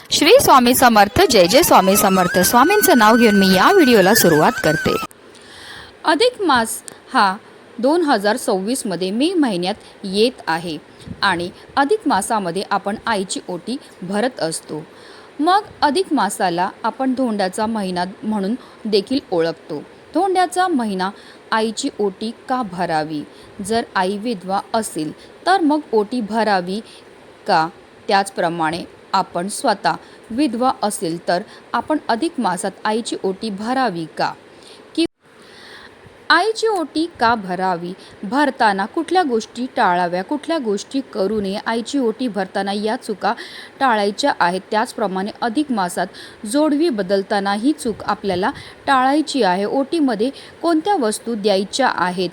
श्री स्वामी समर्थ. जय जय स्वामी समर्थ. स्वामींचं नाव घेऊन मी या व्हिडिओला सुरुवात करते. अधिक मास हा 2026 मध्ये मे महिन्यात येत आहे आणि अधिक मासामध्ये आपण आईची ओटी भरत असतो. मग अधिक मासाला आपण धोंड्याचा महिना म्हणून देखील ओळखतो. धोंड्याचा महिना आईची ओटी का भरावी? जर आई विधवा असेल तर मग ओटी भरावी का? त्याचप्रमाणे आपण स्वतः विधवा असेल तर आपण अधिक मासात आईची ओटी भरावी का? आईची ओटी का भरावी? भरताना कुठल्या गोष्टी टाळाव्या, कुठल्या गोष्टी करू नये? आईची ओटी भरताना या चुका टाळायच्या आहेत. त्याचप्रमाणे अधिक मासात जोडवी बदलताना ही चूक आपल्याला टाळायची आहे. ओटीमध्ये कोणत्या वस्तू द्यायच्या आहेत?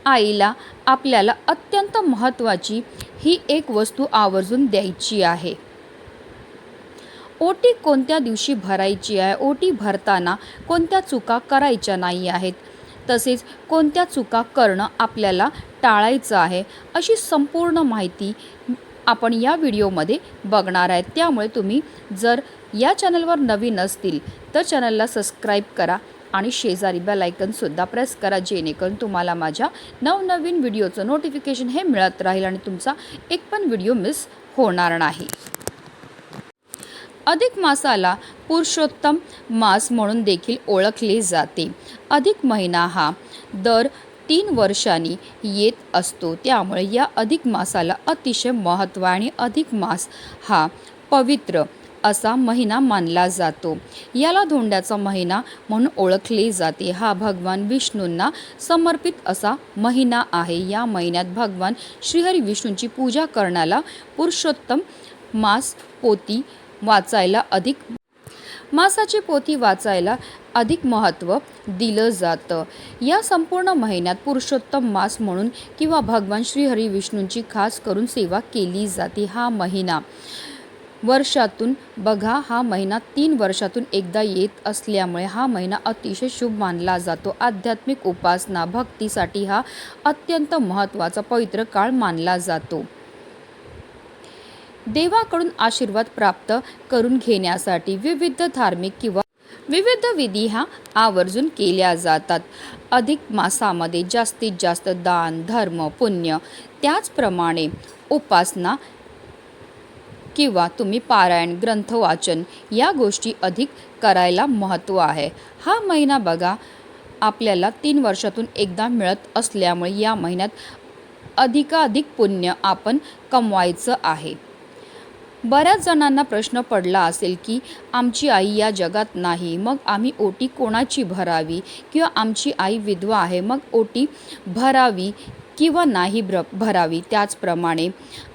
आईला आपल्याला अत्यंत महत्त्वाची ही एक वस्तू आवर्जून द्यायची आहे. ओटी कोणत्या दिवशी भरायची आहे? ओटी भरताना कोणत्या चुका करायच्या नाही आहेत? तसेच कोणत्या चुका करणं आपल्याला टाळायचं आहे? अशी संपूर्ण माहिती आपण या व्हिडिओमध्ये बघणार आहे. त्यामुळे तुम्ही जर या चॅनलवर नवीन असतील तर चॅनलला सबस्क्राईब करा आणि शेजारी बेल आयकॉनसुद्धा प्रेस करा, जेणेकरून तुम्हाला माझ्या नवनवीन व्हिडिओचं नोटिफिकेशन हे मिळत राहील आणि तुमचा एक पण व्हिडिओ मिस होणार नाही. अधिक मासाला पुरुषोत्तम मास म्हणून देखील ओळखले जाते. अधिक महिना हा दर 3 वर्षांनी येत असतो. त्यामुळे या अधिक मासाला अतिशय महत्त्व आणि अधिक मास हा पवित्र असा महिना मानला जातो. याला धोंड्याचा महिना म्हणून ओळखले जाते. हा भगवान विष्णूंना समर्पित असा महिना आहे. या महिन्यात भगवान श्रीहरी विष्णूंची पूजा करण्याला पुरुषोत्तम मास पोथी वाचायला मासाची पोथी वाचायला अधिक महत्त्व दिलं जातं. या संपूर्ण महिन्यात पुरुषोत्तम मास म्हणून किंवा भगवान श्रीहरी विष्णूंची खास करून सेवा केली जाते. हा महिना वर्षातून बघा, हा महिना 3 वर्षातून एकदा येत असल्यामुळे हा महिना अतिशय शुभ मानला जातो. आध्यात्मिक उपासना भक्तीसाठी हा अत्यंत महत्त्वाचा पवित्र काळ मानला जातो. देवाकडून आशीर्वाद प्राप्त करून घेण्यासाठी विविध धार्मिक किंवा विविध विधी ह्या आवर्जून केल्या जातात. अधिक मासामध्ये जास्तीत जास्त दान, धर्म, पुण्य, त्याचप्रमाणे उपासना किंवा तुम्ही पारायण, ग्रंथ वाचन या गोष्टी अधिक करायला महत्त्व आहे. हा महिना बघा आपल्याला 3 वर्षातून एकदा मिळत असल्यामुळे या महिन्यात अधिकाधिक पुण्य आपण कमवायचं आहे. बऱ्याच जणांना प्रश्न पडला असेल की आमची आई या जगात नाही, मग आम्ही ओटी कोणाची भरावी? किंवा आमची आई विधवा आहे, मग ओटी भरावी किंवा नाही भरावी? त्याचप्रमाणे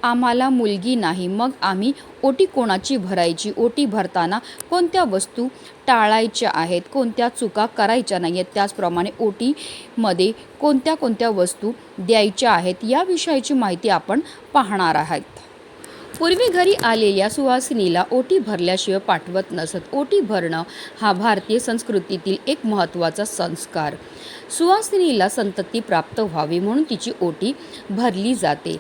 आम्हाला मुलगी नाही, मग आम्ही ओटी कोणाची भरायची? ओटी भरताना कोणत्या वस्तू टाळायच्या आहेत, कोणत्या चुका करायच्या नाही आहेत? त्याचप्रमाणे ओटीमध्ये कोणत्या कोणत्या वस्तू द्यायच्या आहेत या विषयाची माहिती आपण पाहणार आहोत. पूर्वी घरी आलेल्या सुवासिनीला ओटी भरल्याशिवाय पाठवत नसत. ओटी भरणं हा भारतीय संस्कृतीतील एक महत्त्वाचा संस्कार. सुवासिनीला संतती प्राप्त व्हावी म्हणून तिची ओटी भरली जाते.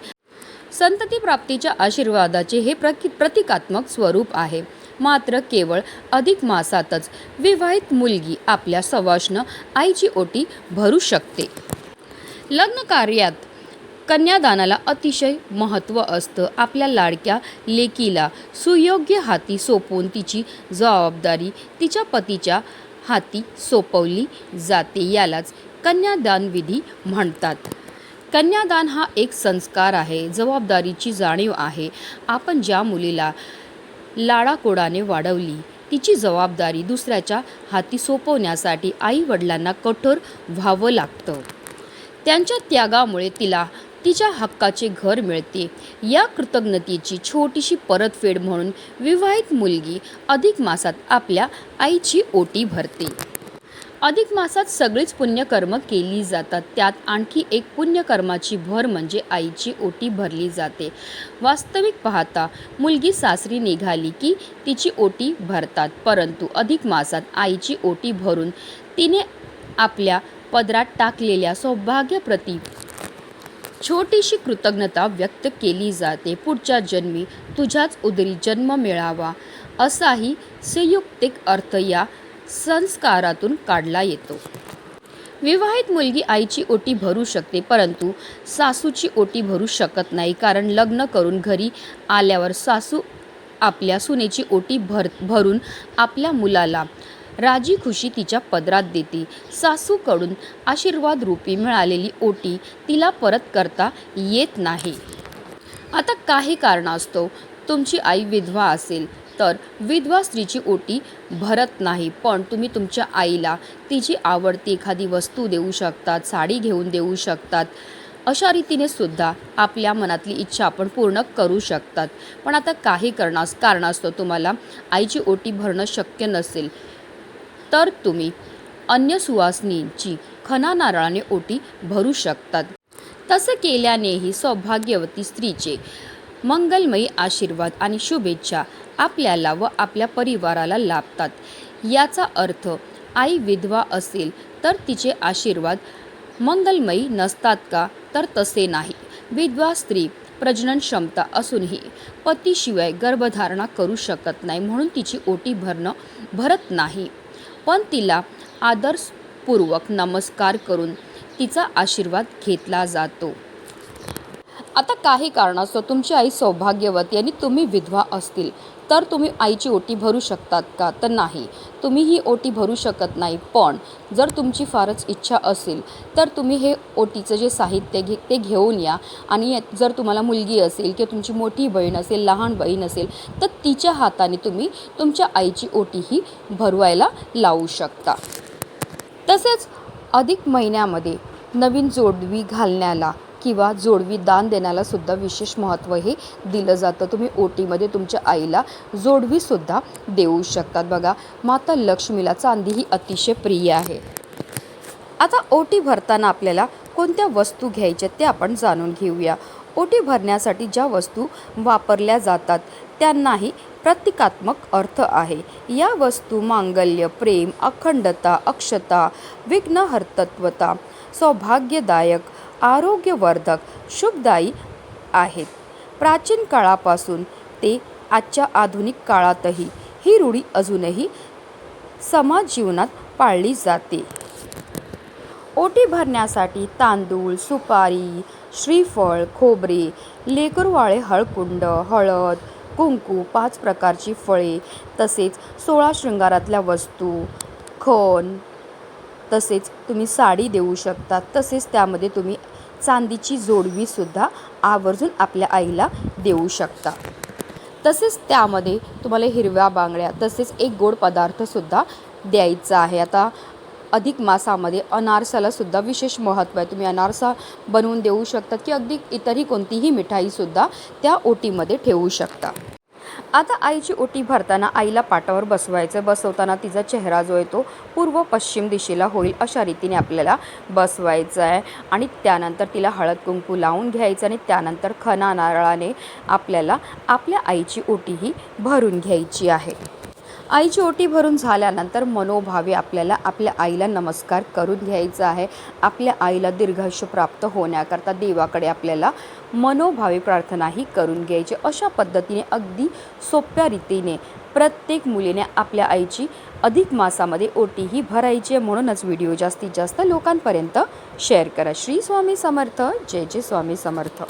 संतती प्राप्तीच्या आशीर्वादाचे हे प्रतिकात्मक स्वरूप आहे. मात्र केवळ अधिक मासातच विवाहित मुलगी आपल्या सवाष्ण आईची ओटी भरू शकते. लग्न कार्यात कन्यादानाला अतिशय महत्त्व असतं. आपल्या लाडक्या लेकीला सुयोग्य हाती सोपवून तिची जबाबदारी तिच्या पतीच्या हाती सोपवली जाते. यालाच कन्यादान विधी म्हणतात. कन्यादान हा एक संस्कार आहे, जबाबदारीची जाणीव आहे. आपण ज्या मुलीला लाडाकोडाने वाढवली तिची जबाबदारी दुसऱ्याच्या हाती सोपवण्यासाठी आई वडिलांना कठोर व्हावं लागतं. त्यांच्या त्यागामुळे तिला तिच्या हक्काचे घर मिळते. या कृतज्ञतेची छोटीशी परतफेड म्हणून विवाहित मुलगी अधिक मासात आपल्या आईची ओटी भरते. अधिक मासात सगळीच पुण्यकर्म केली जातात. त्यात आणखी एक पुण्यकर्माची भर म्हणजे आईची ओटी भरली जाते. वास्तविक पाहता मुलगी सासरी निघाली की तिची ओटी भरतात, परंतु अधिक मासात आईची ओटी भरून तिने आपल्या पदरात टाकलेल्या सौभाग्यप्रती छोटीशी कृतज्ञता व्यक्त केली जाते. पुढच्या जन्मी तुझ्याच उदरी जन्म मिळावा असाही संयुक्तिक अर्थ या संस्कारातून काढला येतो. विवाहित मुलगी आईची ओटी भरू शकते, परंतु सासूची ओटी भरू शकत नाही. कारण लग्न करून घरी आल्यावर सासू आपल्या सुनेची ओटी भरून आपल्या मुलाला राजी खुशी तिच्या पदरात देते. सासूकडून आशीर्वाद रूपी मिळालेली ओटी तिला परत करता येत नाही. आता काही कारणास्तव तुमची आई विधवा असेल तर विधवा स्त्रीची ओटी भरत नाही, पण तुम्ही तुमच्या आईला तिची आवडती एखादी वस्तू देऊ शकतात, साडी घेऊन देऊ शकतात. अशा रीतीने सुद्धा आपल्या मनातली इच्छा आपण पूर्ण करू शकतात. पण आता काही कारणास्तव तुम्हाला आईची ओटी भरणं शक्य नसेल तर तुम्ही अन्य सुवासिनींची खणा नारळाने ओटी भरू शकतात. तसं केल्यानेही सौभाग्यवती स्त्रीचे मंगलमयी आशीर्वाद आणि शुभेच्छा आपल्याला व आपल्या परिवाराला लाभतात. याचा अर्थ आई विधवा असेल तर तिचे आशीर्वाद मंगलमयी नसतात का? तर तसे नाही. विधवा स्त्री प्रजनन क्षमता असूनही पतीशिवाय गर्भधारणा करू शकत नाही, म्हणून तिची ओटी भरत नाही. पण तिला आदरपूर्वक नमस्कार करून तिचा आशीर्वाद घेतला जातो. आता काही कारणास्तव तुमची आई सौभाग्यवती आणि तुम्ही विधवा असतील तर तुम्ही आईची ओटी भरू शकतात का? तर नाही, तुम्ही ही ओटी भरू शकत नाही. पण जर तुमची फारच इच्छा असेल तर तुम्ही हे ओटीचं जे साहित्य ते घेऊन या आणि जर तुम्हाला मुलगी असेल किंवा तुमची मोठी बहीण असेल, लहान बहीण असेल तर तिच्या हाताने तुम्ही तुमच्या आईची ओटीही भरवायला लावू शकता. तसेच अधिक महिन्यामध्ये नवीन जोडवी घालण्याला किंवा जोडवी दान देण्याला सुद्धा विशेष महत्त्व हे दिलं जातं. तुम्ही ओटीमध्ये तुमच्या आईला जोडवीसुद्धा देऊ शकतात. बघा, माता लक्ष्मीला चांदी ही अतिशय प्रिय आहे. आता ओटी भरताना आपल्याला कोणत्या वस्तू घ्यायच्या ते आपण जाणून घेऊया. ओटी भरण्यासाठी ज्या वस्तू वापरल्या जातात त्यांनाही प्रतिकात्मक अर्थ आहे. या वस्तू मांगल्य, प्रेम, अखंडता, अक्षता, विघ्नहर्तत्वता, सौभाग्यदायक, आरोग्यवर्धक, शुभदायी आहेत. प्राचीन काळापासून ते आजच्या आधुनिक काळातही ही रूढी अजूनही समाज जीवनात पाळली जाते. ओटी भरण्यासाठी तांदूळ, सुपारी, श्रीफळ, खोबरे, लेकरवाळे, हळकुंड, हळद, कुंकू, 5 प्रकारची फळे, तसेच 16 शृंगारातल्या वस्तू, खण, तसेच तुम्ही साडी देऊ शकता. तसेच त्यामध्ये तुम्ही चांदीची जोडवीसुद्धा आवर्जून आपल्या आईला देऊ शकता. तसेच त्यामध्ये तुम्हाला हिरव्या बांगड्या तसेच एक गोड पदार्थसुद्धा द्यायचा आहे. आता अधिक मासामध्ये अनारसालासुद्धा विशेष महत्त्व आहे. तुम्ही अनारसा बनवून देऊ शकता की अगदी इतरही कोणतीही मिठाईसुद्धा त्या ओटीमध्ये ठेवू शकता. आता आईची ओटी भरताना आईला पाटावर बसवताना तिचा चेहरा जो आहे तो पूर्व पश्चिम दिशेला होईल अशा रीतीने आपल्याला बसवायचं आहे. आणि त्यानंतर तिला हळद कुंकू लावून घ्यायचं आणि त्यानंतर खणा नारळाने आपल्याला आपल्या आईची ओटीही भरून घ्यायची आहे. आईची ओटी भरून झाल्यानंतर मनोभावे आपल्याला आपल्या आईला नमस्कार करून घ्यायचा आहे. आपल्या आईला दीर्घायुष्य प्राप्त होण्याकरता देवाकडे आपल्याला मनोभावे प्रार्थनाही करून घ्यायची. अशा पद्धतीने अगदी सोप्या रीतीने प्रत्येक मुलीने आपल्या आईची अधिक मासामध्ये ओटीही भरायची आहे. म्हणूनच व्हिडिओ जास्तीत जास्त लोकांपर्यंत शेअर करा. श्री स्वामी समर्थ. जय जय स्वामी समर्थ.